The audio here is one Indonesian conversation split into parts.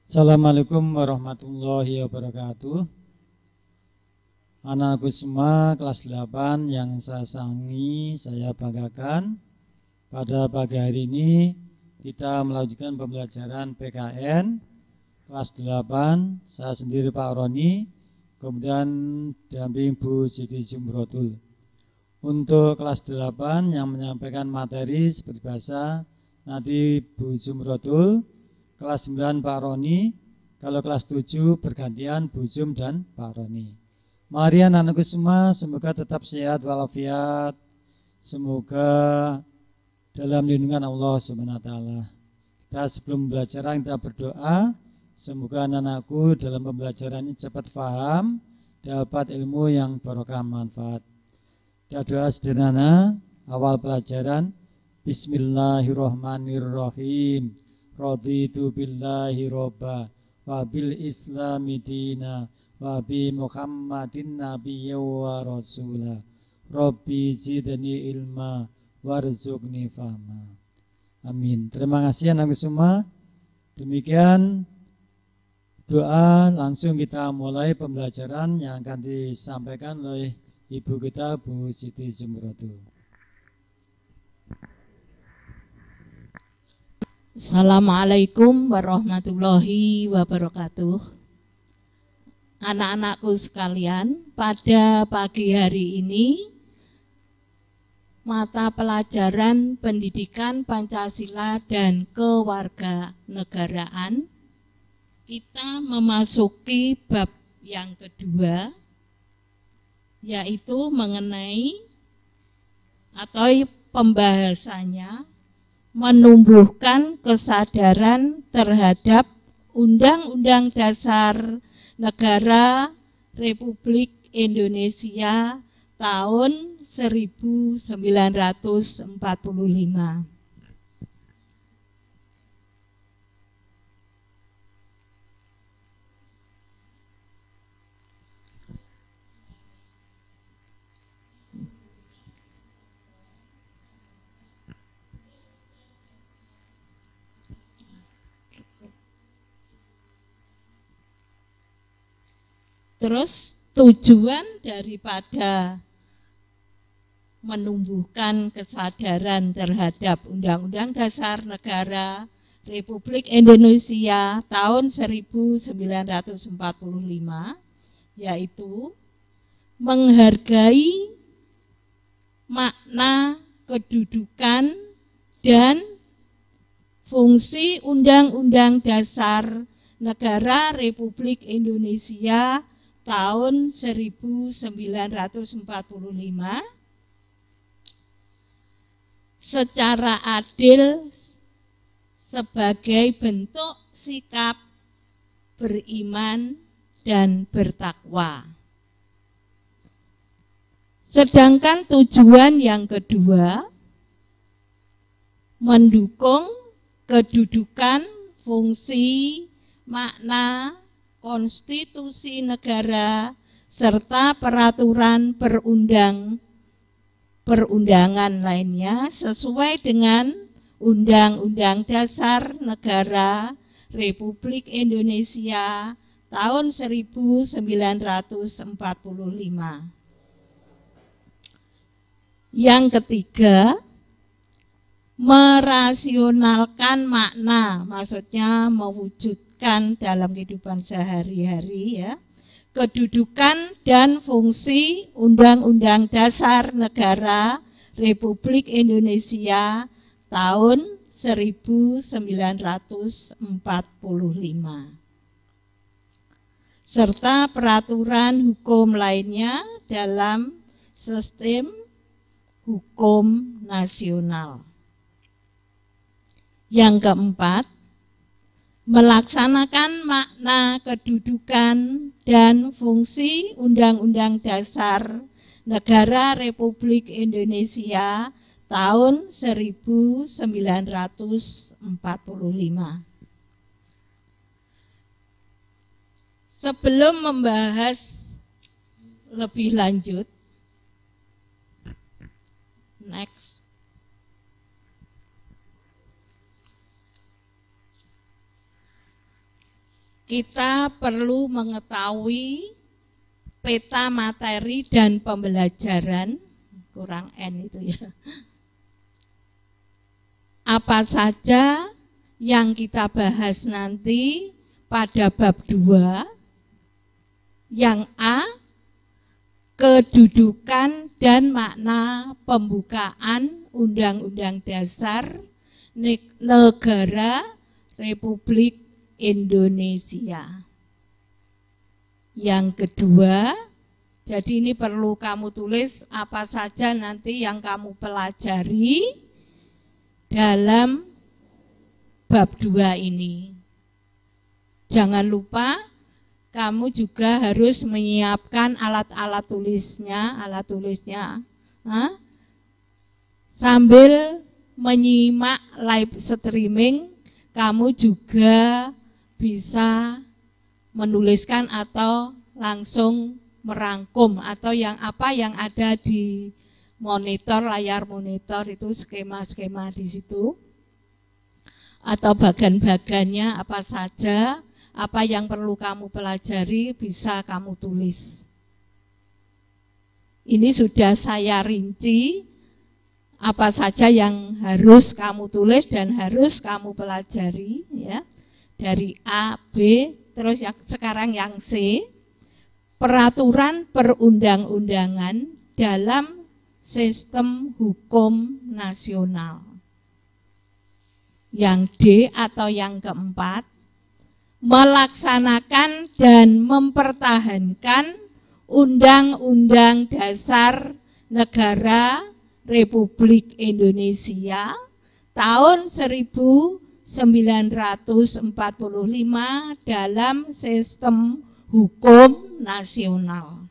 Assalamualaikum warahmatullahi wabarakatuh. Anakku semua kelas 8 yang saya sangi, saya banggakan. Pada pagi hari ini kita melanjutkan pembelajaran PKN kelas 8. Saya sendiri Pak Roni, kemudian damping Bu Siti Zumrotul. Untuk kelas 8 yang menyampaikan materi seperti biasa nanti Bu Zumrotul, kelas 9 Pak Roni, kalau kelas 7 bergantian Bu Zum dan Pak Roni. Mari anak-anakku semua semoga tetap sehat walafiat, semoga dalam lindungan Allah Subhanahu wa taala. Kita sebelum pembelajaran kita berdoa, semoga anak-anakku dalam pembelajaran ini cepat paham, dapat ilmu yang barokah manfaat. Kita doa sederhana awal pelajaran. Bismillahirrahmanirrahim. Raditu billahi robba wa bil islami dina wa bi muhammadin nabiyya wa rasulah. Rabbi zidni ilma warzuqni fahma. Amin. Terima kasih anak semua. Demikian doa, langsung kita mulai pembelajaran yang akan disampaikan oleh Ibu kita Bu Siti Zumrotul. Assalamualaikum warahmatullahi wabarakatuh. Anak-anakku sekalian, pada pagi hari ini mata pelajaran pendidikan Pancasila dan kewarganegaraan kita memasuki bab yang kedua, yaitu mengenai atau pembahasannya menumbuhkan kesadaran terhadap Undang-Undang Dasar Negara Republik Indonesia tahun 1945. Terus tujuan daripada menumbuhkan kesadaran terhadap Undang-Undang Dasar Negara Republik Indonesia tahun 1945 yaitu menghargai makna kedudukan dan fungsi Undang-Undang Dasar Negara Republik Indonesia tahun 1945 secara adil sebagai bentuk sikap beriman dan bertakwa. Sedangkan tujuan yang kedua mendukung kedudukan, fungsi, makna, konstitusi negara, serta peraturan perundangan lainnya sesuai dengan Undang-Undang Dasar Negara Republik Indonesia tahun 1945. Yang ketiga, merasionalkan makna, maksudnya mewujudkan dalam kehidupan sehari-hari ya, kedudukan dan fungsi Undang-Undang Dasar Negara Republik Indonesia tahun 1945 serta peraturan hukum lainnya dalam sistem hukum nasional. Yang keempat, melaksanakan makna kedudukan dan fungsi Undang-Undang Dasar Negara Republik Indonesia tahun 1945. Sebelum membahas lebih lanjut, next. kita perlu mengetahui peta materi dan pembelajaran, kurang N itu ya. Apa saja yang kita bahas nanti pada bab 2. Yang A, kedudukan dan makna pembukaan Undang-Undang Dasar Negara Republik Indonesia. Yang kedua, jadi ini perlu kamu tulis apa saja nanti yang kamu pelajari dalam bab 2 ini. Jangan lupa kamu juga harus menyiapkan alat tulisnya, sambil menyimak live streaming, kamu juga bisa menuliskan atau langsung merangkum atau yang ada di monitor, layar monitor itu skema-skema di situ atau bagan-bagannya apa saja, apa yang perlu kamu pelajari bisa kamu tulis. Ini sudah saya rinci apa saja yang harus kamu tulis dan harus kamu pelajari ya. Dari A, B, terus sekarang yang C, peraturan perundang-undangan dalam sistem hukum nasional. Yang D atau yang keempat, melaksanakan dan mempertahankan Undang-Undang Dasar Negara Republik Indonesia tahun 1945 dalam sistem hukum nasional.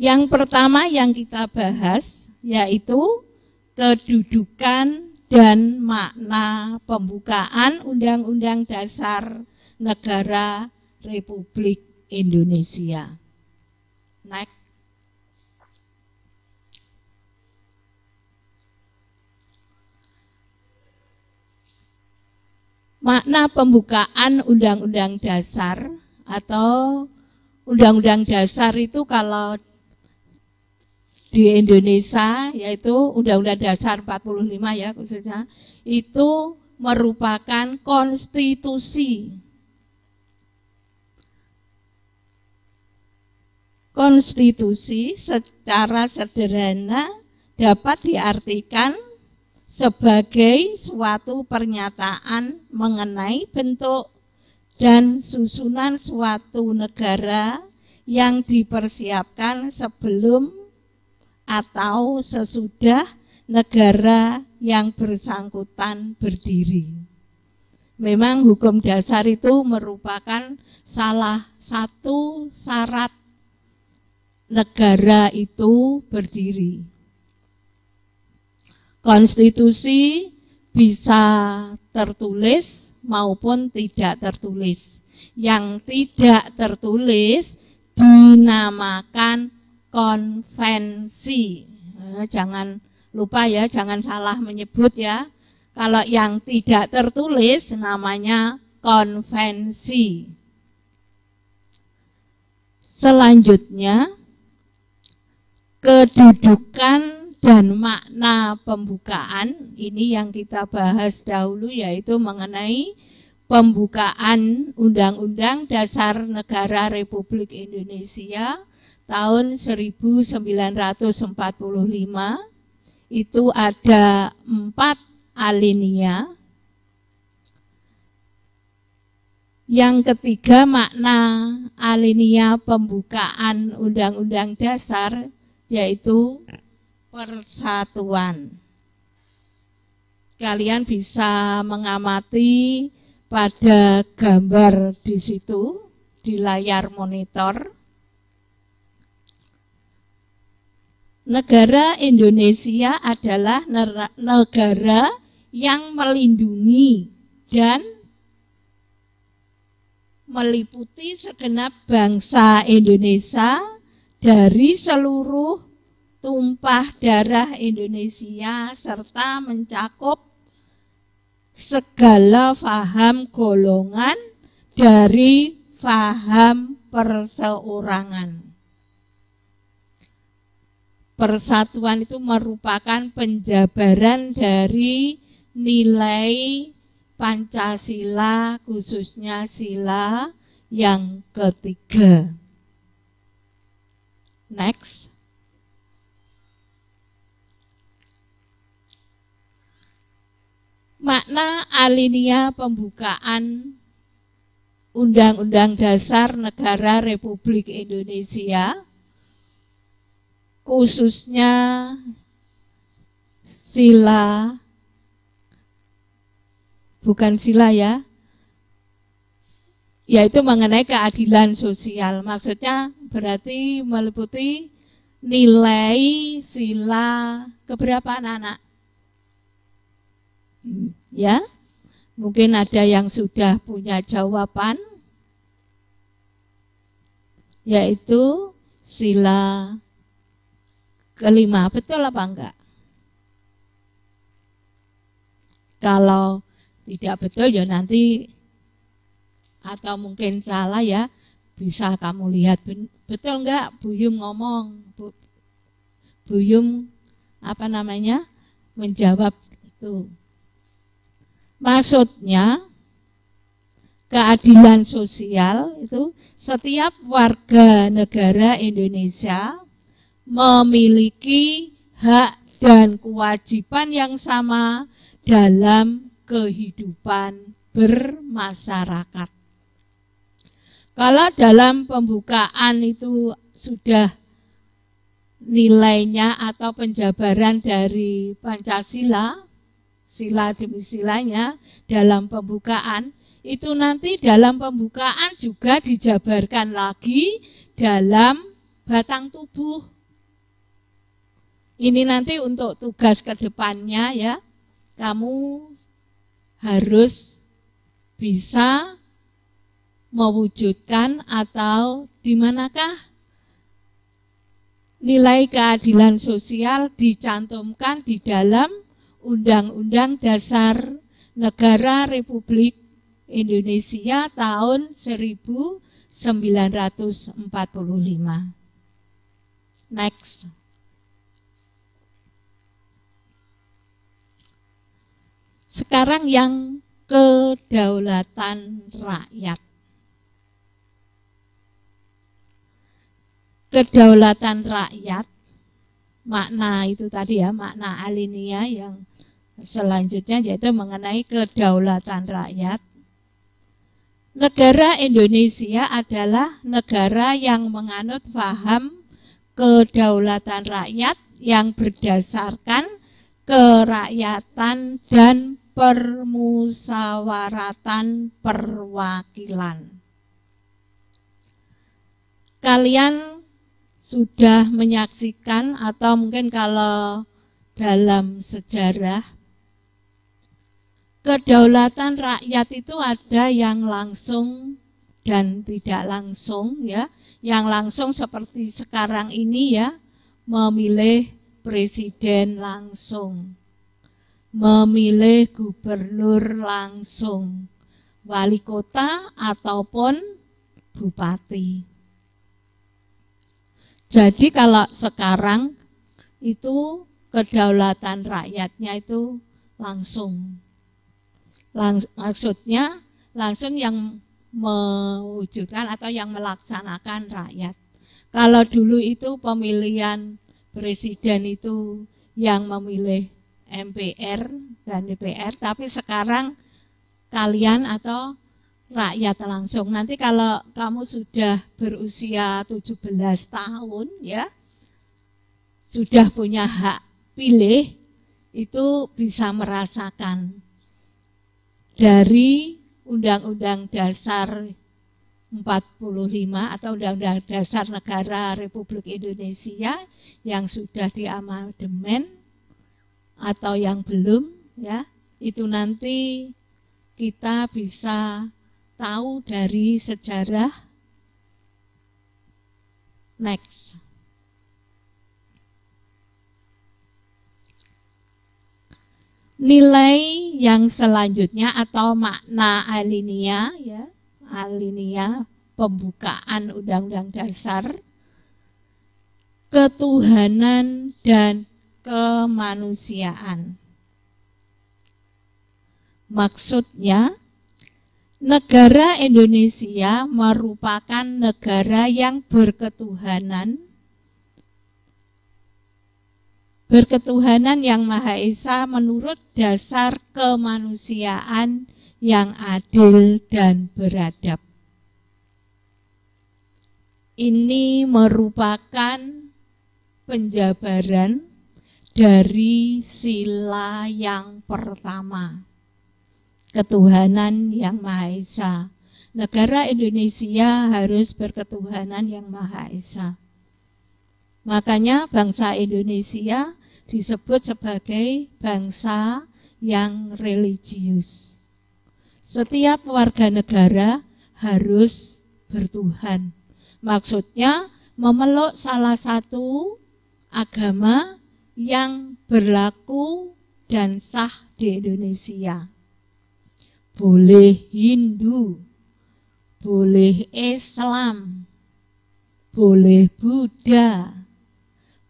Yang pertama yang kita bahas yaitu kedudukan dan makna pembukaan Undang-Undang Dasar Negara Republik Indonesia. Next. Makna pembukaan Undang-Undang Dasar atau Undang-Undang Dasar itu kalau di Indonesia yaitu Undang-Undang Dasar 45 ya khususnya, itu merupakan konstitusi. Konstitusi secara sederhana dapat diartikan sebagai suatu pernyataan mengenai bentuk dan susunan suatu negara yang dipersiapkan sebelum atau sesudah negara yang bersangkutan berdiri. Memang hukum dasar itu merupakan salah satu syarat negara itu berdiri. Konstitusi bisa tertulis maupun tidak tertulis. Yang tidak tertulis dinamakan konvensi. Jangan lupa ya, jangan salah menyebut ya. Kalau yang tidak tertulis namanya konvensi. Selanjutnya, kedudukan dan makna pembukaan. Ini yang kita bahas dahulu yaitu mengenai pembukaan Undang-Undang Dasar Negara Republik Indonesia tahun 1945. Itu ada 4 alinea. Yang ketiga, makna alinea pembukaan Undang-Undang Dasar yaitu persatuan. Kalian bisa mengamati pada gambar di situ di layar monitor. Negara Indonesia adalah negara yang melindungi dan meliputi segenap bangsa Indonesia dari seluruh tumpah darah Indonesia serta mencakup segala faham golongan dari faham perseorangan. Persatuan itu merupakan penjabaran dari nilai Pancasila, khususnya sila yang ketiga. Next. Makna alinea pembukaan Undang-Undang Dasar Negara Republik Indonesia, khususnya sila, bukan sila ya, yaitu mengenai keadilan sosial. Maksudnya berarti meliputi nilai sila keberapa anak-anak? Ya, mungkin ada yang sudah punya jawaban, yaitu sila kelima. Betul apa enggak? Kalau tidak betul ya nanti, atau mungkin salah ya, bisa kamu lihat. Betul enggak Bu Yum ngomong, Bu Yum menjawab itu. Maksudnya keadilan sosial itu setiap warga negara Indonesia memiliki hak dan kewajiban yang sama dalam kehidupan bermasyarakat. Kalau dalam pembukaan itu sudah nilainya atau penjabaran dari Pancasila, sila demi silanya dalam pembukaan, itu nanti dalam pembukaan juga dijabarkan lagi dalam batang tubuh. Ini nanti untuk tugas ke depannya ya, kamu harus bisa mewujudkan atau di manakah nilai keadilan sosial dicantumkan di dalam Undang-Undang Dasar Negara Republik Indonesia tahun 1945. Next. Sekarang yang kedaulatan rakyat. Kedaulatan rakyat, makna itu tadi ya, makna alinea yang selanjutnya yaitu mengenai kedaulatan rakyat. Negara Indonesia adalah negara yang menganut paham kedaulatan rakyat yang berdasarkan kerakyatan dan permusawaratan perwakilan. Kalian sudah menyaksikan atau mungkin kalau dalam sejarah, kedaulatan rakyat itu ada yang langsung dan tidak langsung ya. Yang langsung seperti sekarang ini ya, memilih presiden langsung, memilih gubernur langsung, wali kota ataupun bupati. Jadi kalau sekarang itu kedaulatan rakyatnya itu langsung. Maksudnya langsung yang mewujudkan atau yang melaksanakan rakyat. Kalau dulu itu pemilihan presiden itu yang memilih MPR dan DPR, tapi sekarang kalian atau rakyat langsung. Nanti kalau kamu sudah berusia 17 tahun ya, sudah punya hak pilih, itu bisa merasakan dari Undang-Undang Dasar 45 atau Undang-Undang Dasar Negara Republik Indonesia yang sudah diamandemen atau yang belum ya, itu nanti kita bisa tahu dari sejarah. Next. Nilai yang selanjutnya atau makna alinea ya, alinea pembukaan Undang-Undang Dasar, ketuhanan dan kemanusiaan. Maksudnya, negara Indonesia merupakan negara yang berketuhanan yang Maha Esa menurut dasar kemanusiaan yang adil dan beradab. Ini merupakan penjabaran dari sila yang pertama, ketuhanan yang Maha Esa. Negara Indonesia harus berketuhanan yang Maha Esa. Makanya bangsa Indonesia disebut sebagai bangsa yang religius. Setiap warga negara harus bertuhan. Maksudnya memeluk salah satu agama yang berlaku dan sah di Indonesia. Boleh Hindu, boleh Islam, boleh Buddha,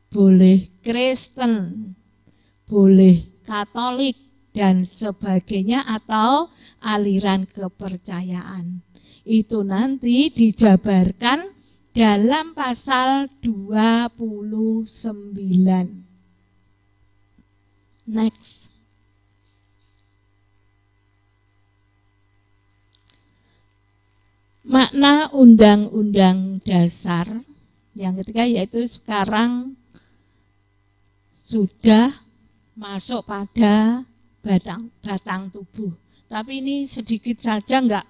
boleh Kristen, boleh Katolik, dan sebagainya atau aliran kepercayaan. Itu nanti dijabarkan dalam pasal 29. Next. Makna Undang-Undang Dasar yang ketiga yaitu sekarang sudah masuk pada batang tubuh. Tapi ini sedikit saja enggak.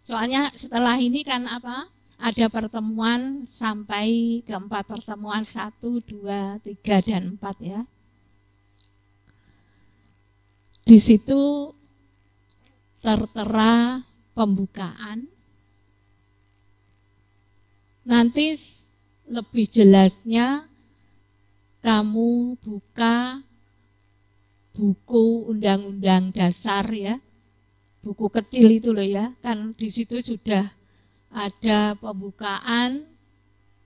Soalnya setelah ini kan apa? Ada pertemuan sampai ke 4 pertemuan 1, 2, 3, dan 4 ya. Di situ tertera pembukaan. Nanti lebih jelasnya kamu buka buku Undang-Undang Dasar ya. Buku kecil itu loh ya. Kan di situ sudah ada pembukaan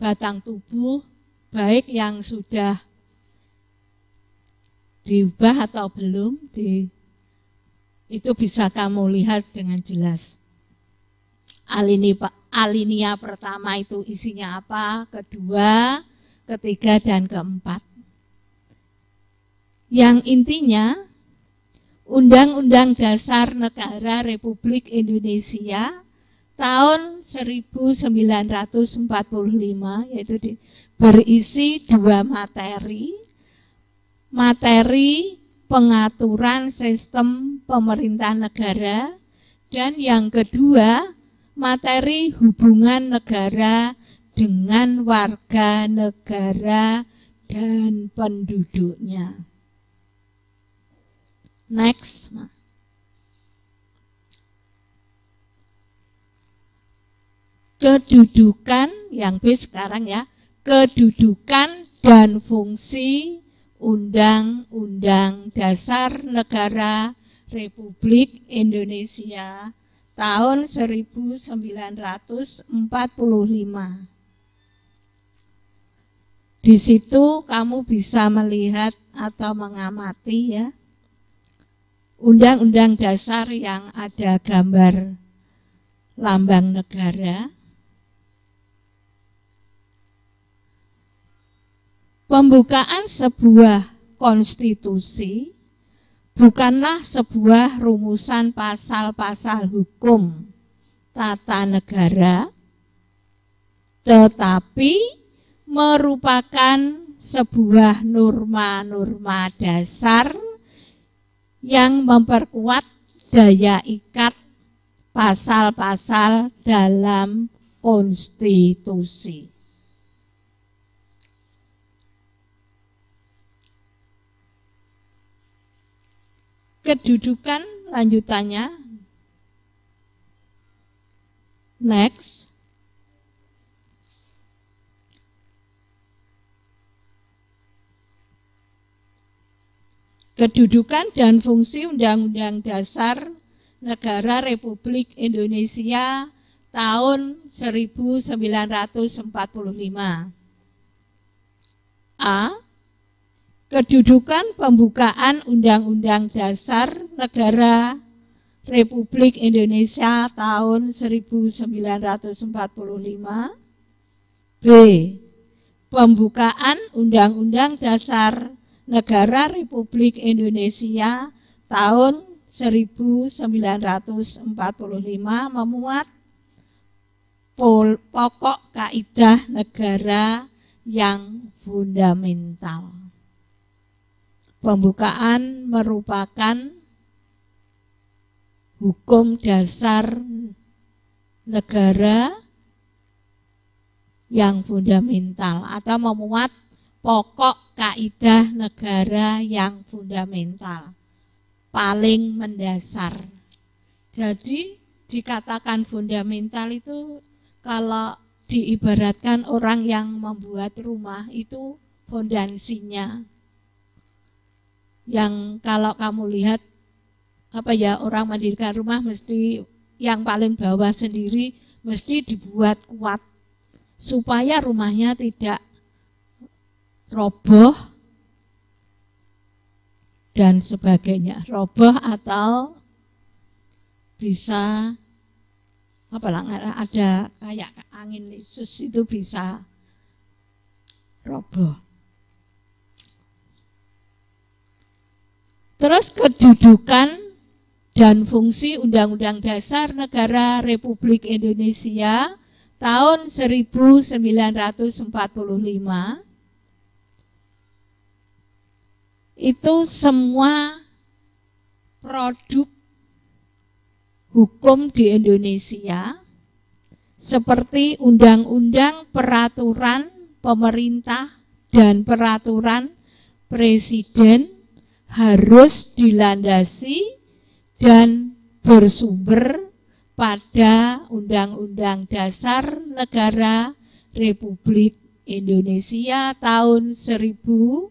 batang tubuh, baik yang sudah diubah atau belum, itu bisa kamu lihat dengan jelas. Alinea pertama itu isinya apa, kedua, ketiga, dan keempat. Yang intinya, Undang-Undang Dasar Negara Republik Indonesia tahun 1945 yaitu berisi 2 materi. Materi pengaturan sistem pemerintahan negara dan yang kedua materi hubungan negara dengan warga negara dan penduduknya. Next. Kedudukan yang B sekarang ya, kedudukan dan fungsi Undang-Undang Dasar Negara Republik Indonesia tahun 1945. Di situ kamu bisa melihat atau mengamati ya, Undang-Undang Dasar yang ada gambar lambang negara. Pembukaan sebuah konstitusi bukanlah sebuah rumusan pasal-pasal hukum tata negara, tetapi merupakan sebuah norma-norma dasar yang memperkuat daya ikat pasal-pasal dalam konstitusi. Kedudukan lanjutannya. Next. Kedudukan dan fungsi Undang-Undang Dasar Negara Republik Indonesia tahun 1945. A. Kedudukan pembukaan Undang-Undang Dasar Negara Republik Indonesia tahun 1945. B. Pembukaan Undang-Undang Dasar Negara Republik Indonesia tahun 1945 memuat pokok kaidah negara yang fundamental. Pembukaan merupakan hukum dasar negara yang fundamental atau memuat pokok kaidah negara yang fundamental, paling mendasar. Jadi dikatakan fundamental itu kalau diibaratkan orang yang membuat rumah itu fondasinya. Yang kalau kamu lihat orang mendirikan rumah mesti yang paling bawah sendiri mesti dibuat kuat supaya rumahnya tidak roboh dan sebagainya, roboh atau bisa ada kayak angin lesus itu bisa roboh. Terus kedudukan dan fungsi Undang-Undang Dasar Negara Republik Indonesia tahun 1945 itu semua produk hukum di Indonesia seperti undang-undang, peraturan pemerintah dan peraturan presiden harus dilandasi dan bersumber pada Undang-Undang Dasar Negara Republik Indonesia tahun 1945.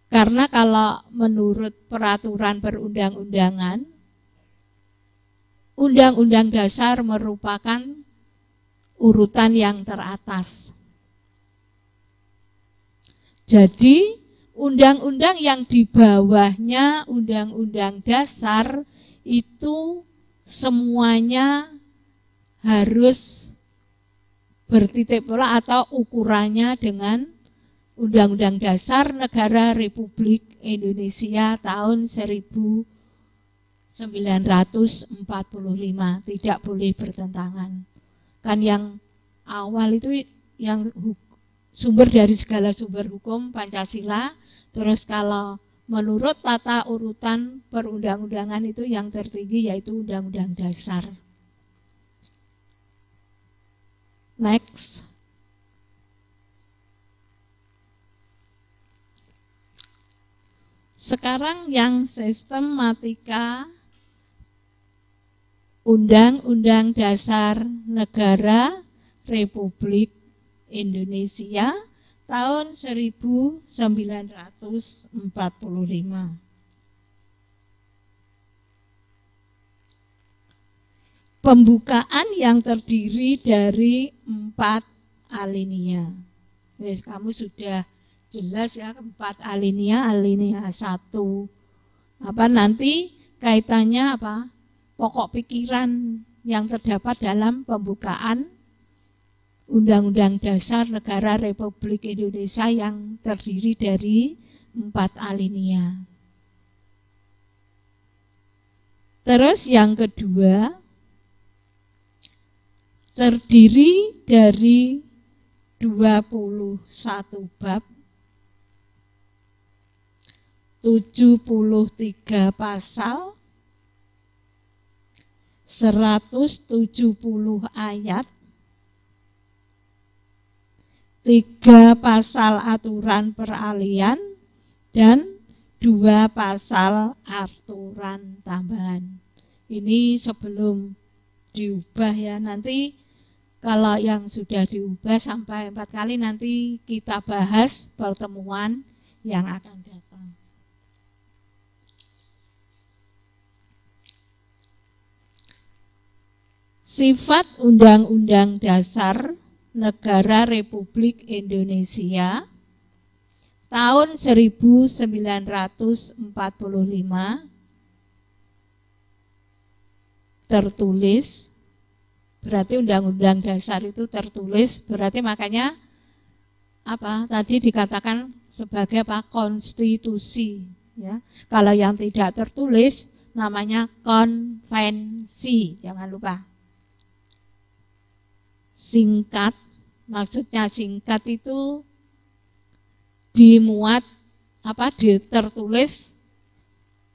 Karena kalau menurut peraturan perundang-undangan, Undang-Undang Dasar merupakan urutan yang teratas. Jadi undang-undang yang di bawahnya Undang-Undang Dasar itu semuanya harus bertitik pola atau ukurannya dengan Undang-Undang Dasar Negara Republik Indonesia tahun 1945, tidak boleh bertentangan. Kan yang awal itu yang sumber dari segala sumber hukum Pancasila, terus kalau menurut tata urutan perundang-undangan itu yang tertinggi yaitu Undang-Undang Dasar. Next. Sekarang yang sistematika Undang-Undang Dasar Negara Republik Indonesia tahun 1945. Pembukaan yang terdiri dari 4 alinea. Jadi kamu sudah jelas ya 4 alinea, alinea 1. Nanti kaitannya apa? Pokok pikiran yang terdapat dalam pembukaan Undang-Undang Dasar Negara Republik Indonesia yang terdiri dari 4 alinea. Terus yang kedua, terdiri dari 21 bab, 73 pasal, 170 ayat, 3 pasal aturan peralihan, dan 2 pasal aturan tambahan. Ini sebelum diubah ya, nanti Kalau yang sudah diubah sampai 4 kali nanti kita bahas pertemuan yang akan datang. Sifat Undang-Undang Dasar Negara Republik Indonesia tahun 1945 tertulis, berarti Undang-Undang Dasar itu tertulis, berarti makanya apa tadi dikatakan sebagai apa? Konstitusi, ya. Kalau yang tidak tertulis namanya konvensi, jangan lupa. Singkat, maksudnya singkat itu dimuat tertulis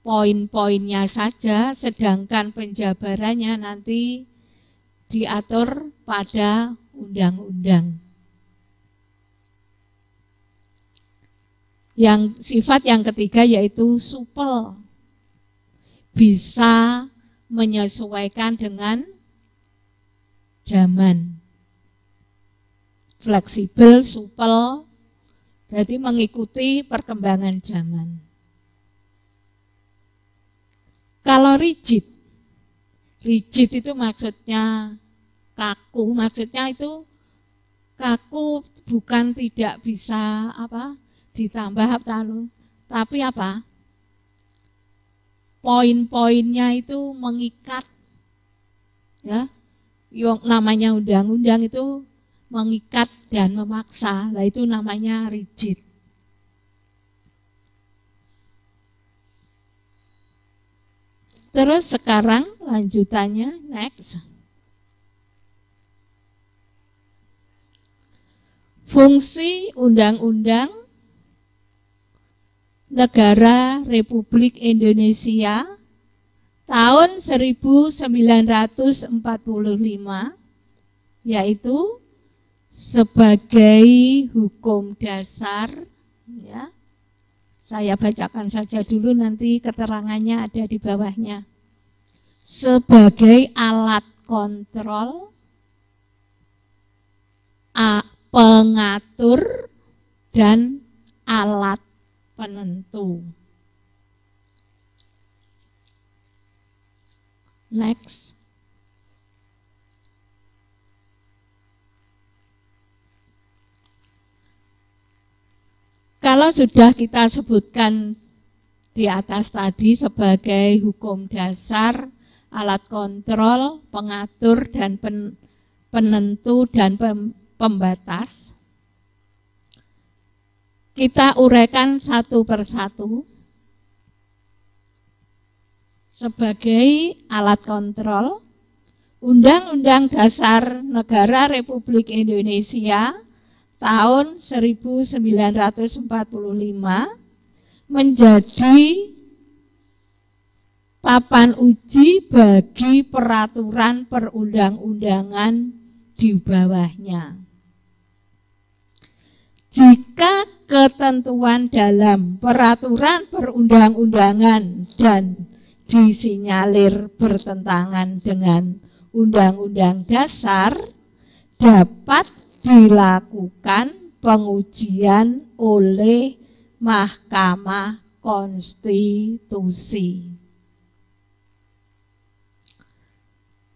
poin-poinnya saja, sedangkan penjabarannya nanti diatur pada undang-undang. Yang sifat yang ketiga yaitu supel, bisa menyesuaikan dengan zaman. Fleksibel, supel, jadi mengikuti perkembangan zaman. Kalau rigid itu maksudnya kaku, maksudnya itu kaku bukan tidak bisa ditambah tapi poin-poinnya itu mengikat, ya. Yang namanya undang-undang itu mengikat dan memaksa, nah itu namanya rigid. Terus sekarang lanjutannya, next. Fungsi Undang-Undang Negara Republik Indonesia tahun 1945 yaitu sebagai hukum dasar, ya. Saya bacakan saja dulu, nanti keterangannya ada di bawahnya. Sebagai alat kontrol, pengatur, dan alat penentu. Next. Kalau sudah kita sebutkan di atas tadi sebagai hukum dasar, alat kontrol, pengatur, dan penentu, dan pembatas, kita uraikan satu persatu. Sebagai alat kontrol, Undang-Undang Dasar Negara Republik Indonesia tahun 1945 menjadi papan uji bagi peraturan perundang-undangan di bawahnya. Jika ketentuan dalam peraturan perundang-undangan dan disinyalir bertentangan dengan Undang-Undang Dasar, dapat dilakukan pengujian oleh Mahkamah Konstitusi.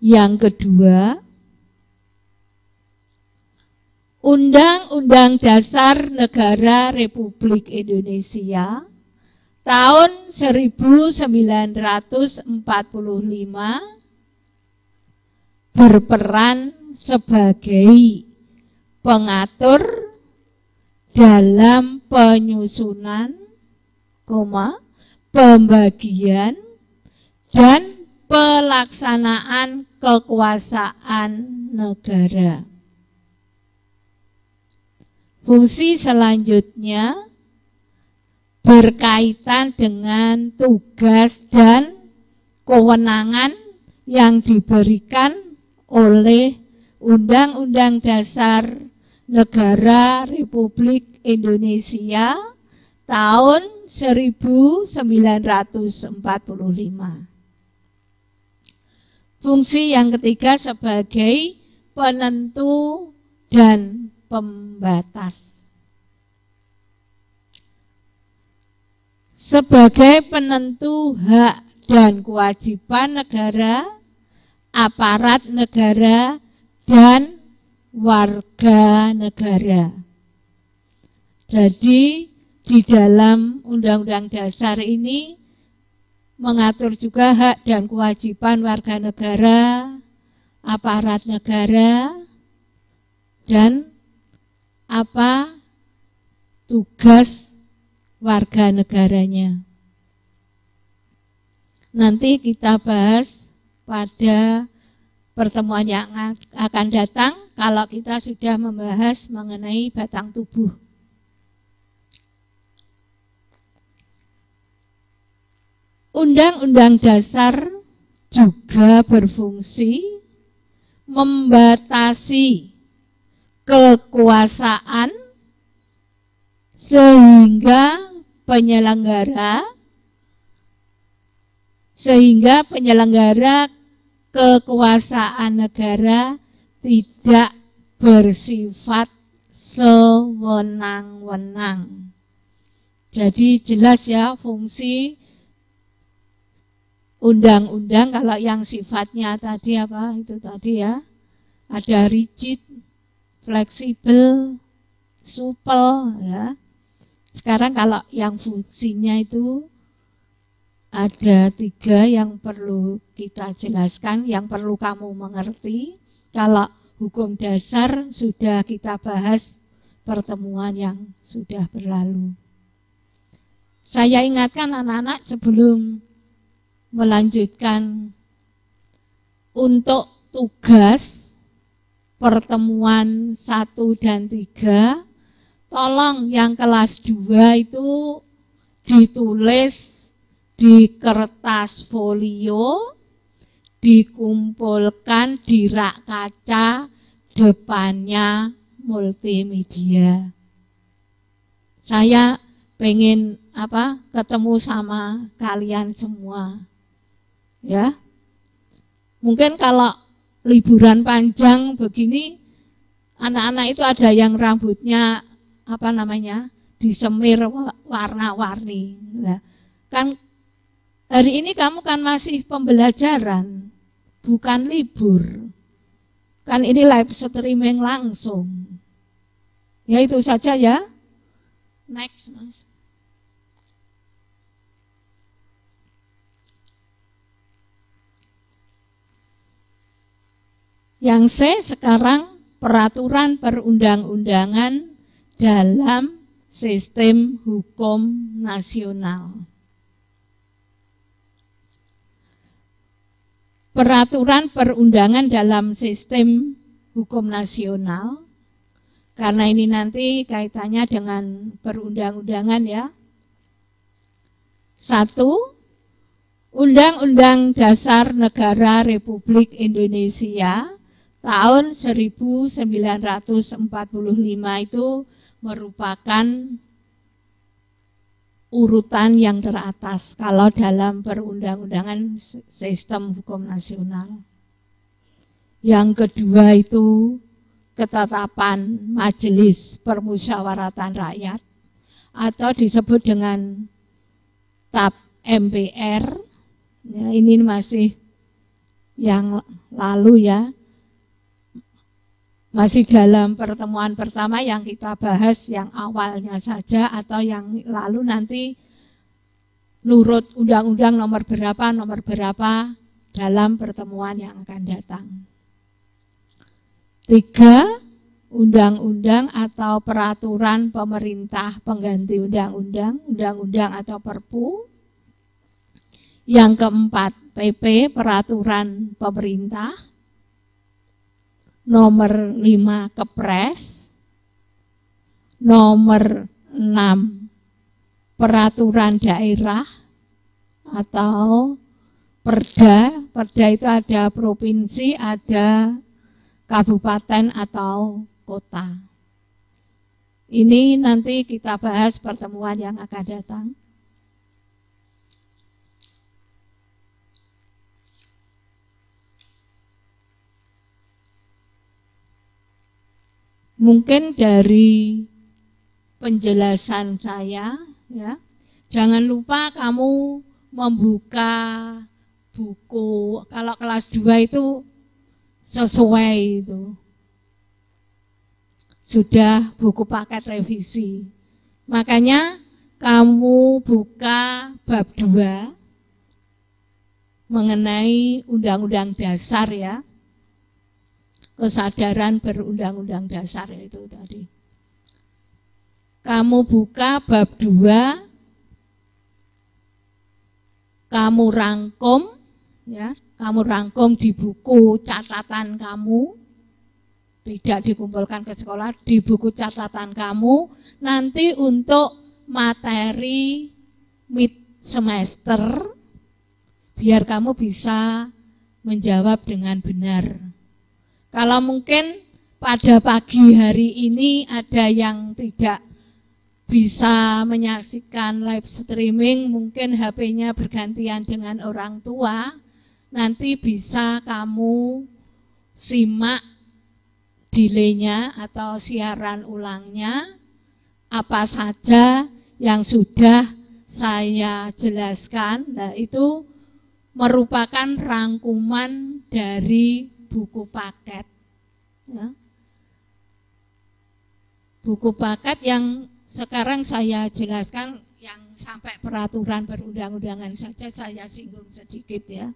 Yang kedua, Undang-Undang Dasar Negara Republik Indonesia tahun 1945 berperan sebagai pengatur dalam penyusunan, pembagian, dan pelaksanaan kekuasaan negara. Fungsi selanjutnya berkaitan dengan tugas dan kewenangan yang diberikan oleh Undang-Undang Dasar Negara Republik Indonesia tahun 1945. Fungsi yang ketiga sebagai penentu dan pembatas. Sebagai penentu hak dan kewajiban negara, aparat negara, dan warga negara. Jadi di dalam Undang-Undang Dasar ini mengatur juga hak dan kewajiban warga negara, aparat negara, dan apa tugas warga negaranya. Nanti kita bahas pada pertemuan yang akan datang kalau kita sudah membahas mengenai batang tubuh. Undang-Undang Dasar juga berfungsi membatasi kekuasaan sehingga penyelenggara kekuasaan negara tidak bersifat sewenang-wenang. Jadi jelas ya fungsi undang-undang. Kalau yang sifatnya tadi apa itu tadi ya, ada rigid, fleksibel, supel ya. Sekarang kalau yang fungsinya itu ada 3 yang perlu kita jelaskan, yang perlu kamu mengerti. Kalau hukum dasar sudah kita bahas pertemuan yang sudah berlalu. Saya ingatkan anak-anak sebelum melanjutkan untuk tugas pertemuan 1 dan 3, tolong yang kelas 2 itu ditulis di kertas folio, dikumpulkan di rak kaca depannya multimedia. Saya pengen ketemu sama kalian semua. Ya. Mungkin kalau liburan panjang begini, anak-anak itu ada yang rambutnya disemir warna-warni. Nah, kan hari ini kamu kan masih pembelajaran, bukan libur. Kan ini live streaming langsung. Ya itu saja ya. Next, Mas. Yang C sekarang peraturan perundang-undangan dalam sistem hukum nasional. Peraturan perundangan dalam sistem hukum nasional, karena ini nanti kaitannya dengan perundang-undangan ya. 1. Undang-Undang Dasar Negara Republik Indonesia tahun 1945 itu merupakan urutan yang teratas kalau dalam perundang-undangan sistem hukum nasional. Yang kedua itu ketetapan Majelis Permusyawaratan Rakyat atau disebut dengan TAP MPR. Ya, ini masih yang lalu ya. Masih dalam pertemuan pertama yang kita bahas yang awalnya saja atau yang lalu nanti nurut undang-undang nomor berapa dalam pertemuan yang akan datang. 3. Undang-undang atau peraturan pemerintah pengganti undang-undang, undang-undang atau perpu. Yang keempat, PP, peraturan pemerintah. Nomor 5, Kepres. Nomor 6, peraturan daerah atau perda. Perda itu ada provinsi, ada kabupaten atau kota. Ini nanti kita bahas pertemuan yang akan datang. mungkin dari penjelasan saya ya, jangan lupa kamu membuka buku kalau kelas 2 itu sesuai itu. Sudah buku paket revisi. Makanya kamu buka bab 2 mengenai Undang-Undang Dasar ya. Kesadaran berundang-undang dasar itu tadi. Kamu buka bab 2, kamu rangkum ya, kamu rangkum di buku catatan kamu, tidak dikumpulkan ke sekolah, di buku catatan kamu, nanti untuk materi mid semester, biar kamu bisa menjawab dengan benar. Kalau mungkin pada pagi hari ini ada yang tidak bisa menyaksikan live streaming, mungkin HP-nya bergantian dengan orang tua, nanti bisa kamu simak delaynya atau siaran ulangnya, apa saja yang sudah saya jelaskan. Nah, itu merupakan rangkuman dari buku paket ya. Buku paket yang sekarang saya jelaskan, yang sampai peraturan perundang-undangan saja saya singgung sedikit ya.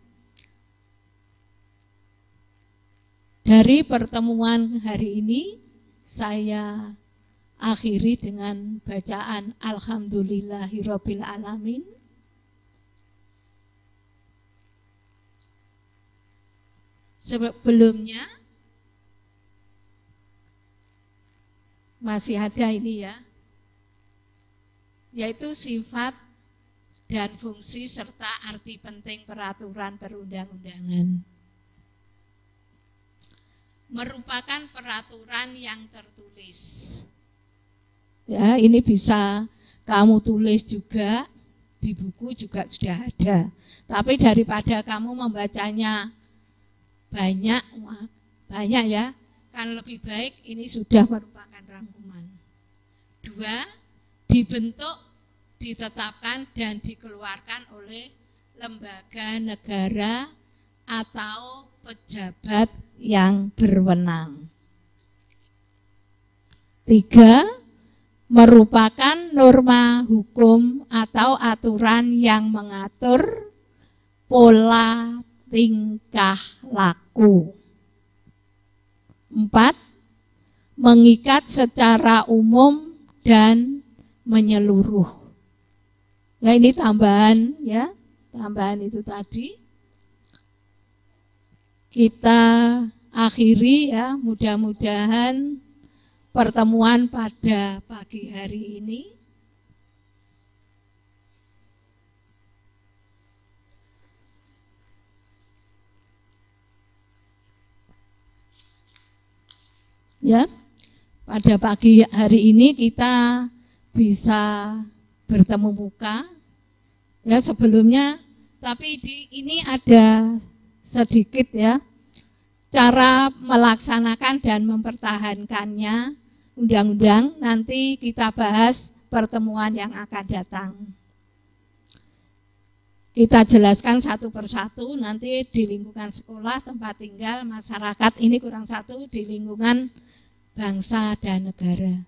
Dari pertemuan hari ini saya akhiri dengan bacaan Alhamdulillahirabbil alamin. Sebelumnya masih ada ini ya, yaitu sifat dan fungsi serta arti penting peraturan perundang-undangan. Merupakan peraturan yang tertulis. Ya, ini bisa kamu tulis juga, di buku juga sudah ada. Tapi daripada kamu membacanya banyak ya, kan lebih baik ini sudah merupakan rangkuman. 2, dibentuk, ditetapkan dan dikeluarkan oleh lembaga negara atau pejabat yang berwenang. 3, merupakan norma hukum atau aturan yang mengatur pola tingkah laku. 4, mengikat secara umum dan menyeluruh. Ya, ini tambahan ya, tambahan itu tadi. Kita akhiri ya, mudah-mudahan pertemuan pada pagi hari ini ya, pada pagi hari ini kita bisa bertemu muka ya sebelumnya, tapi ini ada sedikit ya cara melaksanakan dan mempertahankannya undang-undang, nanti kita bahas pertemuan yang akan datang. Kita jelaskan satu persatu nanti di lingkungan sekolah, tempat tinggal, masyarakat, ini kurang satu di lingkungan bangsa dan negara.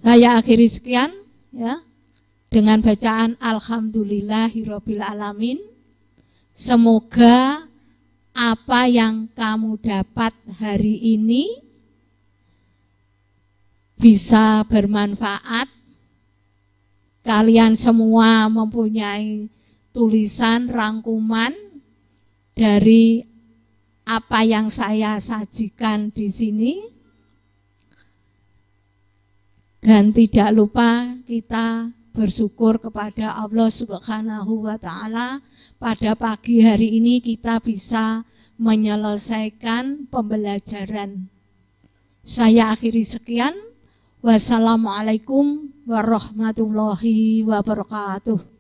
Saya akhiri sekian ya dengan bacaan Alhamdulillahirabbil alamin. Semoga apa yang kamu dapat hari ini bisa bermanfaat. Kalian semua mempunyai tulisan rangkuman dari apa yang saya sajikan di sini. Dan tidak lupa kita bersyukur kepada Allah Subhanahu wa Ta'ala, pada pagi hari ini kita bisa menyelesaikan pembelajaran. Saya akhiri sekian. Wassalamualaikum warahmatullahi wabarakatuh.